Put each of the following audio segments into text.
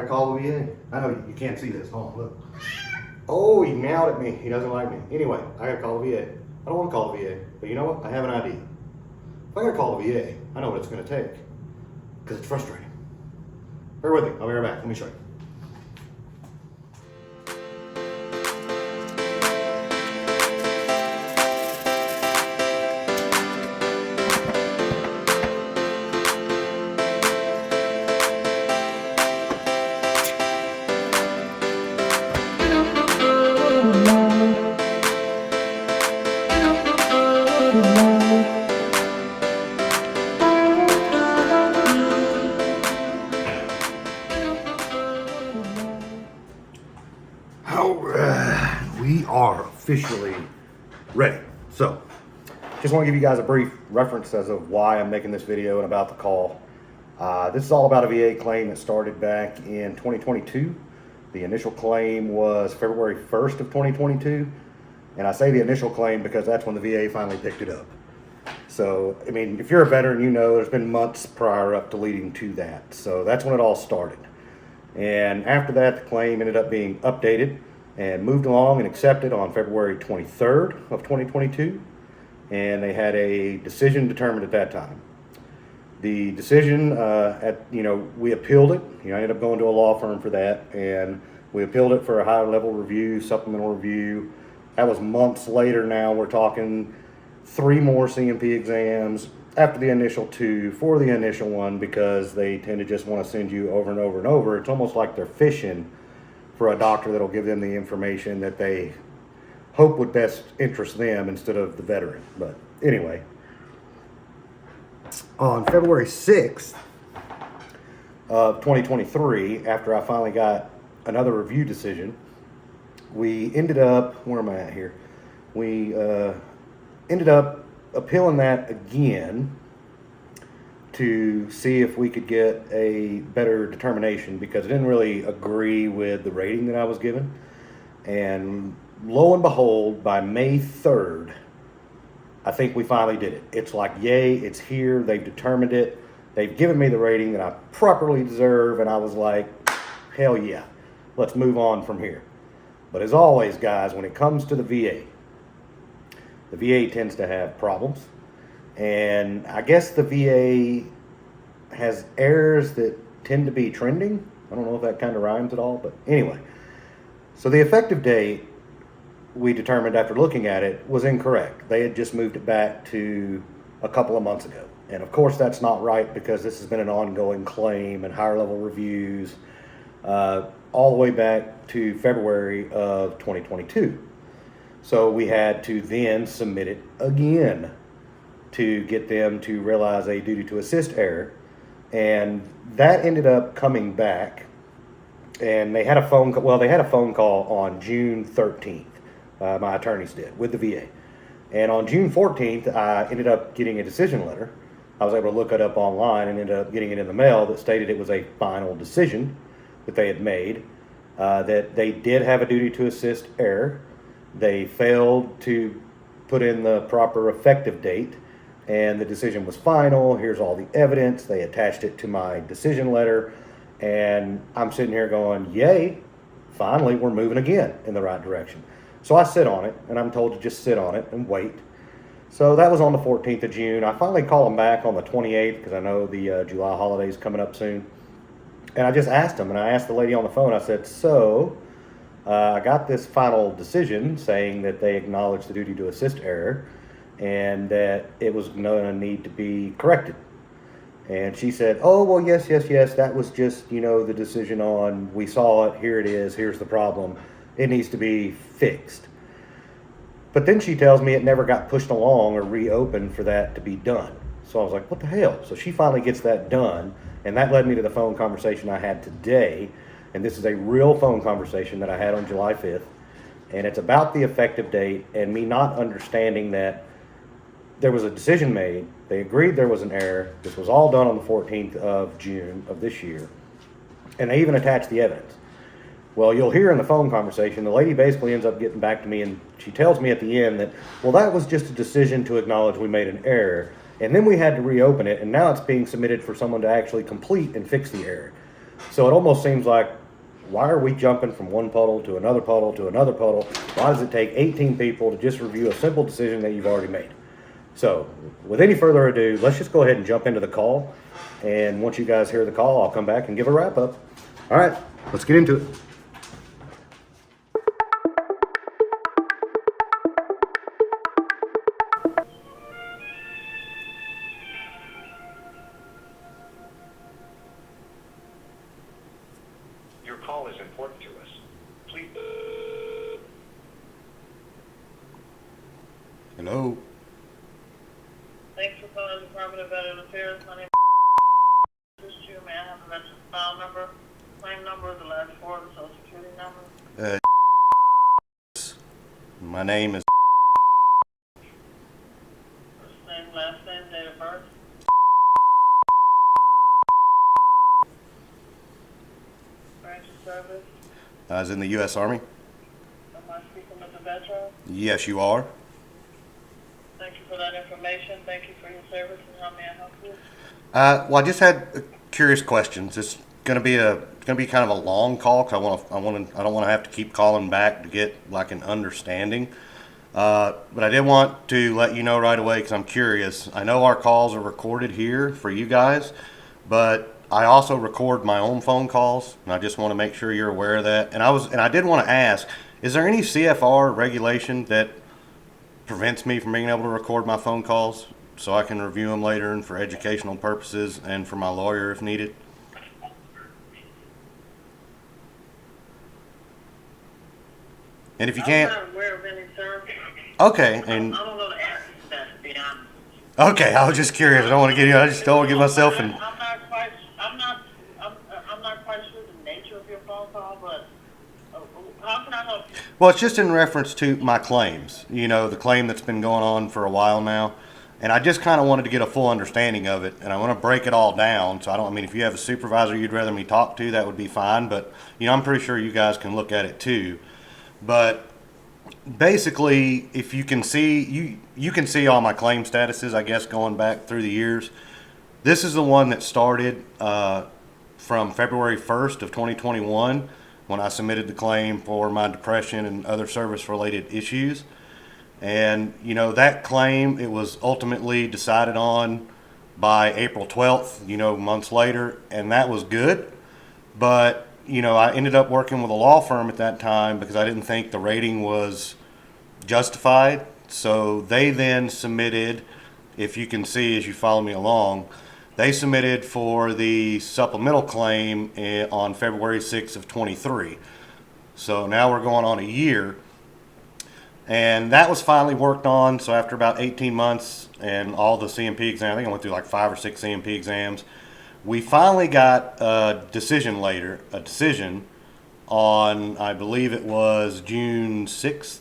gotta call the VA. I know you can't see this. Hold on, look. Oh, he meowed at me. He doesn't like me. Anyway, I gotta call the VA. I don't want to call the VA, but you know what? I have an idea. If I gotta call the VA, I know what it's gonna take. Because it's frustrating. Bear with me. I'll be right back. Let me show you. We are officially ready. So, just want to give you guys a brief reference as of why I'm making this video and about the call. This is all about a VA claim that started back in 2022. The initial claim was February 1st of 2022. And I say the initial claim because that's when the VA finally picked it up. So, I mean, if you're a veteran, you know there's been months prior up to leading to that. So that's when it all started. And after that, the claim ended up being updated and moved along and accepted on February 23rd of 2022. And they had a decision determined at that time. The decision, we appealed it. I ended up going to a law firm for that, and we appealed it for a higher level review, supplemental review. That was months later now. We're talking 3 more CMP exams after the initial 2 for the initial one, because they tend to just want to send you over and over and over. It's almost like they're fishing for a doctor that'll give them the information that they hope would best interest them instead of the veteran. But anyway, on February 6th of 2023, after I finally got another review decision, we ended up, where am I at here? We ended up appealing that again to see if we could get a better determination, because it didn't really agree with the rating that I was given. And lo and behold, by May 3rd, I think we finally did it. It's like, yay, it's here. They've determined it. They've given me the rating that I properly deserve. And I was like, hell yeah, let's move on from here. But as always, guys, when it comes to the VA tends to have problems. And I guess the VA has errors that tend to be trending. I don't know if that kind of rhymes at all, but anyway. So the effective date, we determined after looking at it, was incorrect. They had just moved it back to a couple of months ago. And of course that's not right, because this has been an ongoing claim and higher level reviews all the way back to February of 2022. So we had to then submit it again to get them to realize a duty to assist error. And that ended up coming back, and they had a phone call on June 13th. My attorneys did, with the VA. And on June 14th, I ended up getting a decision letter. I was able to look it up online and ended up getting it in the mail that stated it was a final decision that they had made, that they did have a duty to assist error. They failed to put in the proper effective date, and the decision was final. Here's all the evidence. They attached it to my decision letter, and I'm sitting here going, yay, finally we're moving again in the right direction. So I sit on it, and I'm told to just sit on it and wait. So that was on the 14th of June. I finally call them back on the 28th, because I know the July holiday is coming up soon. And I just asked them, and I asked the lady on the phone, I said, so I got this final decision saying that they acknowledged the duty to assist error and that it was going to need to be corrected. And she said, oh, well, yes, that was just, the decision on, we saw it, here it is, here's the problem. It needs to be fixed. But then she tells me it never got pushed along or reopened for that to be done. So I was like, what the hell? So she finally gets that done, and that led me to the phone conversation I had today. And this is a real phone conversation that I had on July 5th. And it's about the effective date and me not understanding that there was a decision made. They agreed there was an error. This was all done on the 14th of June of this year. And they even attached the evidence. Well, you'll hear in the phone conversation, the lady basically ends up getting back to me, and she tells me at the end that, well, that was just a decision to acknowledge we made an error. And then we had to reopen it, and now it's being submitted for someone to actually complete and fix the error. So it almost seems like, why are we jumping from one puddle to another puddle to another puddle? Why does it take 18 people to just review a simple decision that you've already made? So, with any further ado, let's just go ahead and jump into the call. And once you guys hear the call, I'll come back and give a wrap up. All right, let's get into it. Your call is important to us. Please. Hello. Thanks for calling the Department of Veteran Affairs. My name is you. May I have a veteran file number, claim number, the last four of the social security number? My name is. First name, last name, date of birth. Branch of service. I was in the U.S. Army. Am I speaking with the veteran? Yes, you are. Thank you for that information. Thank you for your service, and how may I help you? Well, I just had curious questions. It's going to be kind of a long call because I don't want to have to keep calling back to get like an understanding. But I did want to let you know right away because I'm curious. I know our calls are recorded here for you guys, but I also record my own phone calls, and I just want to make sure you're aware of that. And I did want to ask: is there any CFR regulation that prevents me from being able to record my phone calls so I can review them later and for educational purposes and for my lawyer if needed? And if you can't, I'm not aware of any, sir. okay. And I don't know the answer to that, to be honest. okay, I was just curious. I don't want to get you. I just don't want to get myself in. I'm not quite sure the nature of your phone call, but how can I help you? Well, it's just in reference to my claims. You know, the claim that's been going on for a while now. And I just kind of wanted to get a full understanding of it. And I want to break it all down. So I mean, if you have a supervisor you'd rather me talk to, that would be fine. But, you know, I'm pretty sure you guys can look at it too. But basically, if you can see, you can see all my claim statuses, I guess, going back through the years. This is the one that started from February 1st of 2021 when I submitted the claim for my depression and other service-related issues. And, you know, that claim, it was ultimately decided on by April 12th, you know, months later, and that was good. But, you know, I ended up working with a law firm at that time because I didn't think the rating was justified. So they then submitted, if you can see as you follow me along, they submitted for the supplemental claim on February 6th of 23. So now we're going on a year. And that was finally worked on. So after about 18 months and all the CMP exams, I think I went through like 5 or 6 CMP exams, we finally got a decision on, I believe it was June 6th,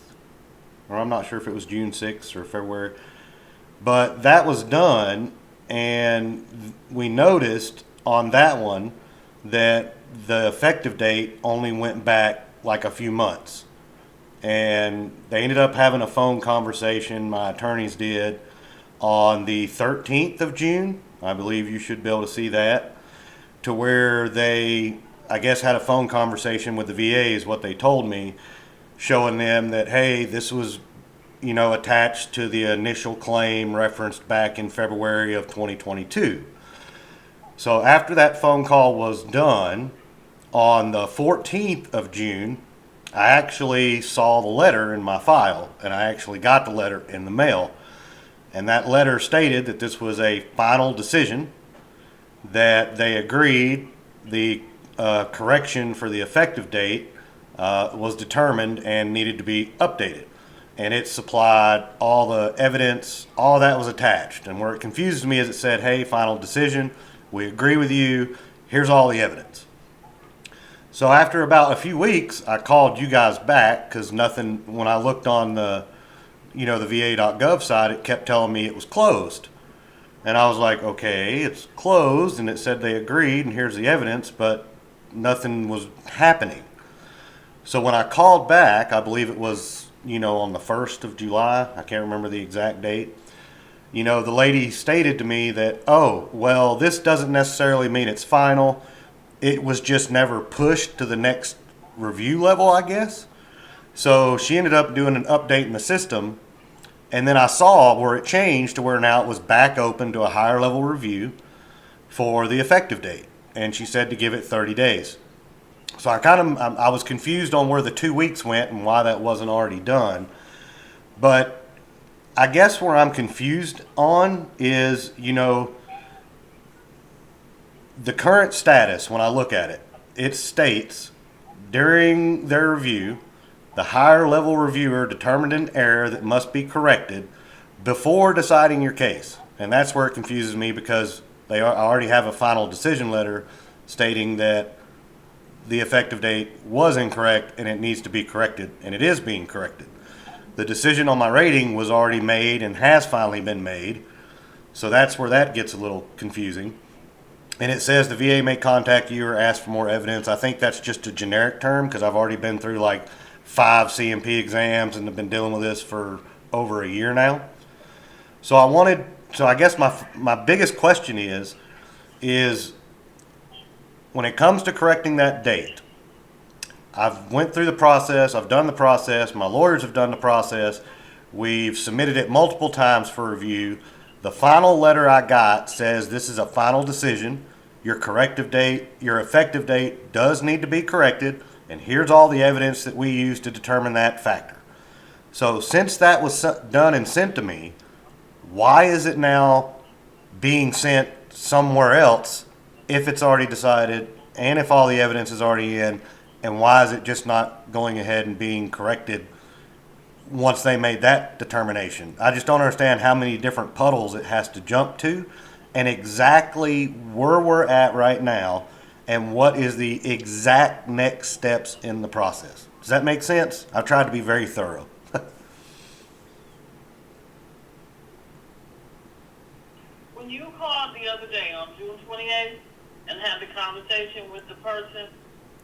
or I'm not sure if it was June 6th or February, but that was done. And we noticed on that one that the effective date only went back like a few months. And they ended up having a phone conversation, my attorneys did, on the 13th of June. I believe you should be able to see that, to where they, I guess, had a phone conversation with the VA is what they told me, showing them that, hey, this was, you know, attached to the initial claim referenced back in February of 2022. So after that phone call was done, on the 14th of June, I actually saw the letter in my file, and I actually got the letter in the mail. And that letter stated that this was a final decision, that they agreed the correction for the effective date was determined and needed to be updated. And it supplied all the evidence, all that was attached. And where it confused me is it said, hey, final decision, we agree with you, here's all the evidence. So after about a few weeks, I called you guys back because nothing, when I looked on the, you know, the va.gov site, it kept telling me it was closed. And I was like, okay, it's closed, and it said they agreed, and here's the evidence, but nothing was happening. So when I called back, I believe it was, you know, on the 1st of July, I can't remember the exact date, you know, the lady stated to me that, oh, well, this doesn't necessarily mean it's final. it was just never pushed to the next review level, I guess. So she ended up doing an update in the system, and then I saw where it changed to where now it was back open to a higher level review for the effective date, and she said to give it 30 days. So I was confused on where the 2 weeks went and why that wasn't already done. But I guess where I'm confused on is, the current status, when I look at it, it states during their review, the higher level reviewer determined an error that must be corrected before deciding your case. And that's where it confuses me, because they already have a final decision letter stating that the effective date was incorrect and it needs to be corrected, and it is being corrected. The decision on my rating was already made and has finally been made, so that's where that gets a little confusing. And it says the VA may contact you or ask for more evidence. I think that's just a generic term, because I've already been through like 5 CMP exams and have been dealing with this for over a year now. So I guess my biggest question is when it comes to correcting that date, I've went through the process, I've done the process, my lawyers have done the process, we've submitted it multiple times for review. The final letter I got says this is a final decision. Your corrective date, your effective date does need to be corrected, and here's all the evidence that we use to determine that factor. So since that was done and sent to me, why is it now being sent somewhere else if it's already decided and if all the evidence is already in? And why is it just not going ahead and being corrected once they made that determination? I just don't understand how many different puddles it has to jump to, and exactly where we're at right now and what is the exact next steps in the process. Does that make sense? I've tried to be very thorough. When you called the other day on June 28th and had the conversation with the person,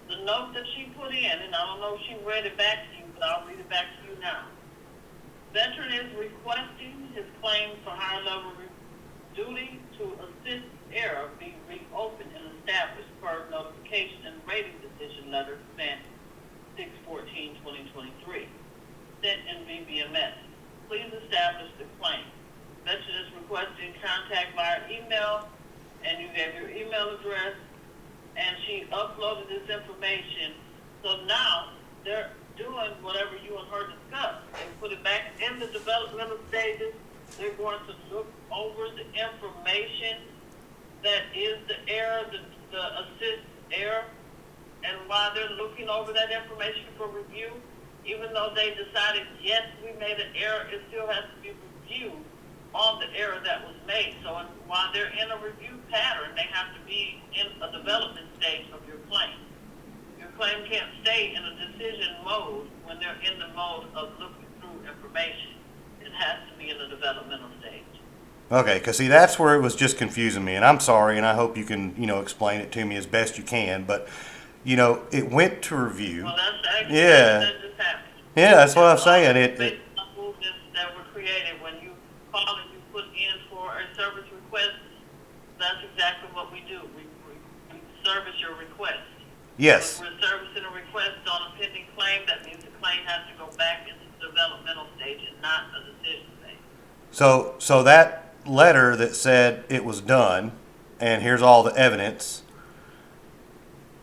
the note that she put in, and I don't know if she read it back to you, but I'll read it back to you now. Veteran is requesting his claim for higher level duty to assist error be reopened and established per notification and rating decision letter sent 6/14/2023, sent in VBMS. Please establish the claim. Veteran is requesting contact via email, and you gave your email address, and she uploaded this information. So now they're doing whatever you and her discussed. They put it back in the developmental stages. They're going to look over the information that is the error, the assist error, and while they're looking over that information for review, even though they decided, yes, we made an error, it still has to be reviewed on the error that was made. So while they're in a review pattern, they have to be in a development stage of your claim. Your claim can't stay in a decision mode when they're in the mode of looking through information. It has to be in the developmental stage. Okay, because see, that's where it was just confusing me, and I'm sorry, and I hope you can, explain it to me as best you can. But, it went to review. Well, that's actually Yeah. that just happened. Yeah, that's what I'm saying. Based on movements that were created when you call and you put in for a service request, that's exactly what we do. We service your request. Yes. When we're servicing a request on a pending claim, that means the claim has to go back into the developmental stage and not a decision stage. So that letter that said it was done, and here's all the evidence,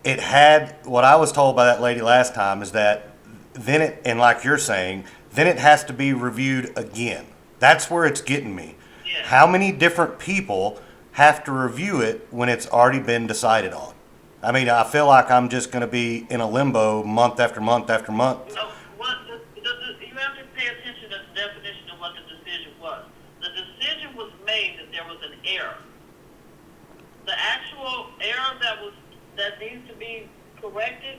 it had, what I was told by that lady last time is that then it, and like you're saying, then it has to be reviewed again. That's where it's getting me. Yeah. How many different people have to review it when it's already been decided on? I mean, I feel like I'm just going to be in a limbo month after month after month. You have to pay attention to the definition of what the decision was. The decision was made that there was an error. The actual error that needs to be corrected,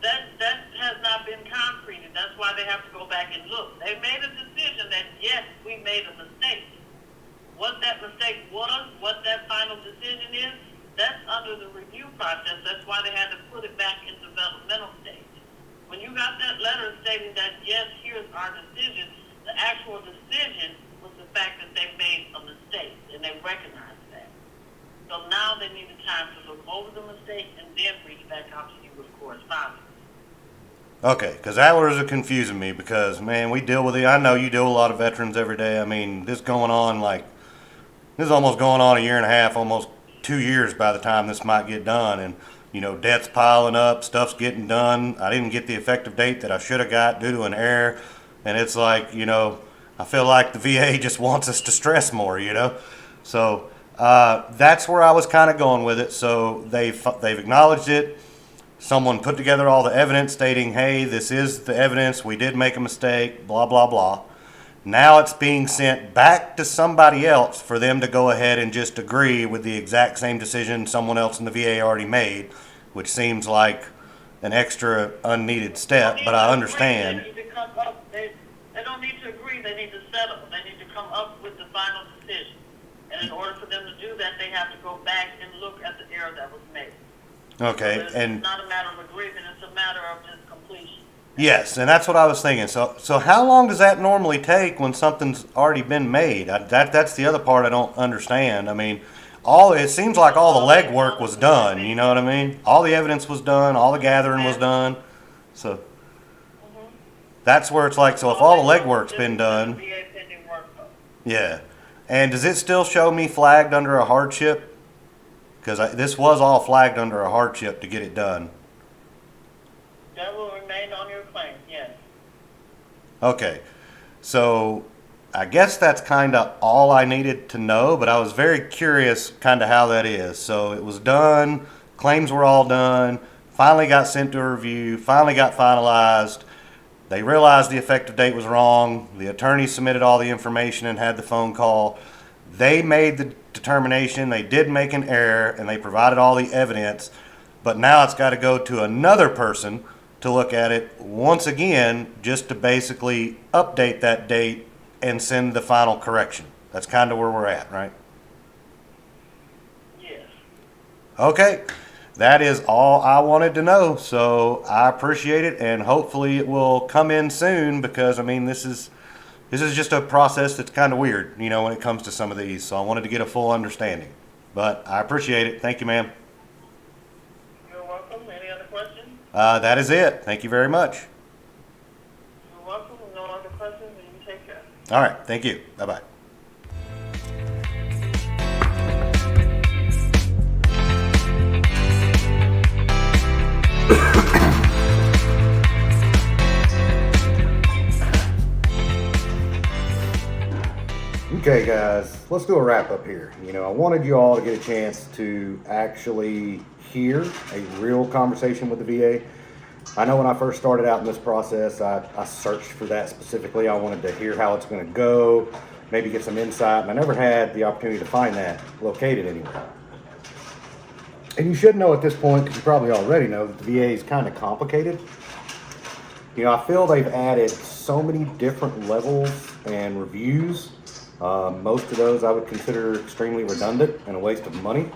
that has not been concreted. That's why they have to go back and look. They made a decision that, yes, we made a mistake. What that mistake was, what that final decision is, that's under the review process. That's why they had to put it back in developmental stage. When you got that letter stating that, yes, here's our decision, the actual decision was the fact that they made a mistake, and they recognized that. So So now they need the time to look over the mistake and then reach back out to you with correspondence. Okay, because that was confusing me because, man, we deal with it. I know you deal with a lot of veterans every day. I mean, this is almost going on a year and a half, almost 2 years by the time this might get done. And, debt's piling up, stuff's getting done. I didn't get the effective date that I should have got due to an error. And it's like, I feel like the VA just wants us to stress more, So that's where I was kind of going with it. So they've acknowledged it. Someone put together all the evidence stating, hey, this is the evidence, we did make a mistake, blah, blah, blah. Now it's being sent back to somebody else for them to go ahead and just agree with the exact same decision someone else in the VA already made, which seems like an extra unneeded step, but I understand. They need to come up, they don't need to agree, they need to settle. They need to come up with the final decision. And in order for them to do that, they have to go back and look at the error that was made. Okay, So and it's not a matter of agreement, it's a matter of just completion. yes, and that's what I was thinking. So how long does that normally take when something's already been made? That's the other part I don't understand. I mean, it seems like all the legwork was done. You know what I mean? All the evidence was done, all the gathering was done. So that's where it's like. So if all the legwork's been done, VA pending work. yeah. And does it still show me flagged under a hardship? Because this was all flagged under a hardship to get it done. That will remain on your claim, yes. Okay, so I guess that's kind of all I needed to know, but I was very curious kind of how that is. So it was done, claims were all done, finally got sent to a review, finally got finalized. They realized the effective date was wrong. The attorney submitted all the information and had the phone call. They made the determination, they did make an error, and they provided all the evidence, but now it's got to go to another person to look at it once again just to basically update that date and send the final correction. That's kind of where we're at, right? Yes. Okay, that is all I wanted to know, so I appreciate it, and hopefully it will come in soon because, I mean, this is just a process that's kind of weird, when it comes to some of these. So I wanted to get a full understanding. But I appreciate it. Thank you, ma'am. You're welcome. Any other questions? That is it. Thank you very much. You're welcome. No other questions, and you take care. All right. Thank you. Bye-bye. Okay, guys, let's do a wrap up here. I wanted you all to get a chance to actually hear a real conversation with the VA. I know when I first started out in this process, I searched for that specifically. I wanted to hear how it's going to go, maybe get some insight, and I never had the opportunity to find that located anywhere. And you should know at this point, because you probably already know, that the VA is kind of complicated. I feel they've added so many different levels and reviews. Most of those I would consider extremely redundant and a waste of money.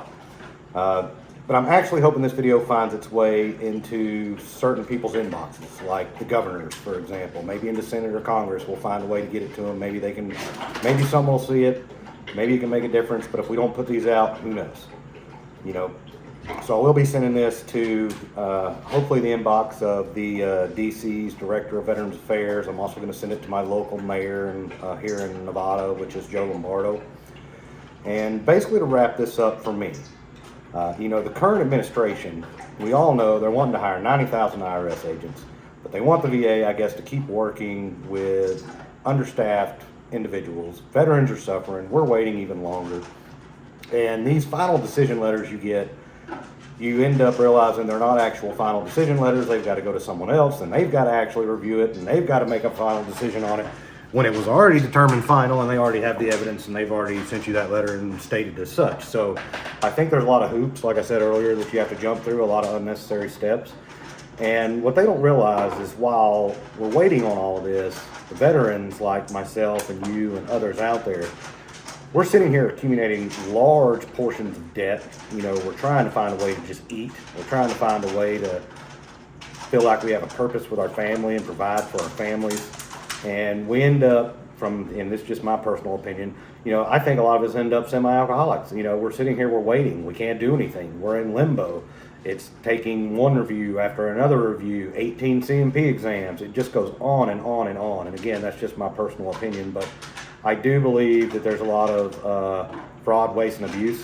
But I'm actually hoping this video finds its way into certain people's inboxes, like the governors, for example. Maybe into Senate or Congress, we'll find a way to get it to them. Maybe some will see it. Maybe it can make a difference. But if we don't put these out, who knows? So I will be sending this to hopefully the inbox of the DC's Director of Veterans Affairs. I'm also going to send it to my local mayor here in Nevada, which is Joe Lombardo. And basically to wrap this up for me, the current administration, we all know they're wanting to hire 90,000 IRS agents, but they want the VA, I guess, to keep working with understaffed individuals. Veterans are suffering. We're waiting even longer. And these final decision letters you get, you end up realizing they're not actual final decision letters. They've got to go to someone else, and they've got to actually review it, and they've got to make a final decision on it when it was already determined final, and they already have the evidence, and they've already sent you that letter and stated as such. So I think there's a lot of hoops, like I said earlier, that you have to jump through, a lot of unnecessary steps. And what they don't realize is while we're waiting on all of this, the veterans like myself and you and others out there, we're sitting here accumulating large portions of debt. We're trying to find a way to just eat. We're trying to find a way to feel like we have a purpose with our family and provide for our families. And we end up and this is just my personal opinion, you know, I think a lot of us end up semi-alcoholics. You know, we're sitting here, we're waiting, we can't do anything, we're in limbo. It's taking one review after another review, 18 CMP exams. It just goes on and on and on. And again, that's just my personal opinion, but I do believe that there's a lot of fraud, waste, and abuse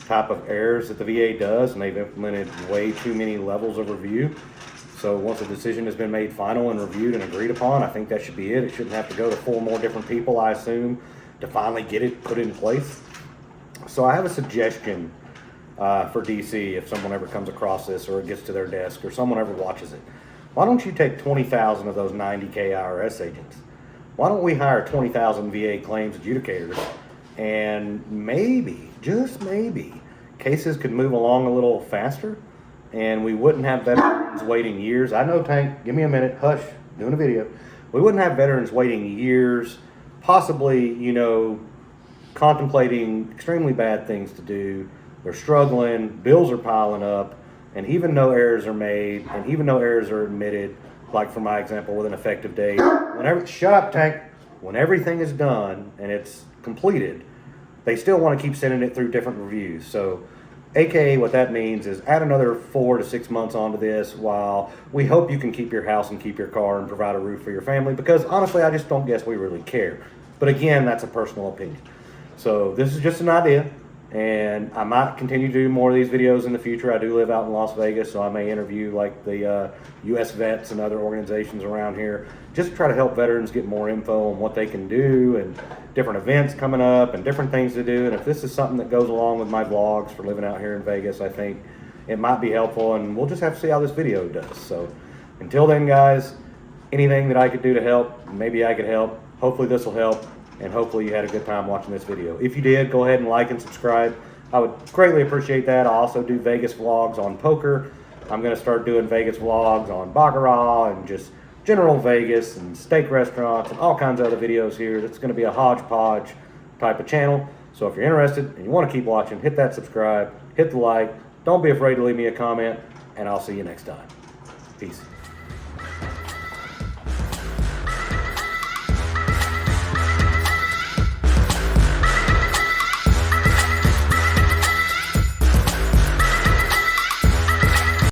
type of errors that the VA does, and they've implemented way too many levels of review. So once a decision has been made final and reviewed and agreed upon, I think that should be it. It shouldn't have to go to 4 more different people, I assume, to finally get it put in place. So I have a suggestion for DC if someone ever comes across this or it gets to their desk or someone ever watches it. Why don't you take 20,000 of those 90K IRS agents? Why don't we hire 20,000 VA claims adjudicators, and maybe, just maybe, cases could move along a little faster and we wouldn't have veterans waiting years. I know, Tank, give me a minute, hush, doing a video. We wouldn't have veterans waiting years, possibly, you know, contemplating extremely bad things to do. They're struggling, bills are piling up, and even though errors are made, and even though errors are admitted, like for my example with an effective date, shut up, Tank, when everything is done and it's completed, they still want to keep sending it through different reviews. So AKA what that means is add another 4 to 6 months onto this while we hope you can keep your house and keep your car and provide a roof for your family, because honestly, I just don't guess we really care. But again, that's a personal opinion. So this is just an idea, and I might continue to do more of these videos in the future. I do live out in Las Vegas, so I may interview like the U.S. vets and other organizations around here, just to try to help veterans get more info on what they can do and different events coming up and different things to do. And if this is something that goes along with my vlogs for living out here in Vegas, I think it might be helpful, and we'll just have to see how this video does. So until then, guys, anything that I could do to help, maybe I could help. Hopefully this will help, and hopefully you had a good time watching this video. If you did, go ahead and like and subscribe. I would greatly appreciate that. I also do Vegas vlogs on poker. I'm going to start doing Vegas vlogs on baccarat and just general Vegas and steak restaurants and all kinds of other videos here. It's going to be a hodgepodge type of channel. So if you're interested and you want to keep watching, hit that subscribe, hit the like. Don't be afraid to leave me a comment, and I'll see you next time. Peace.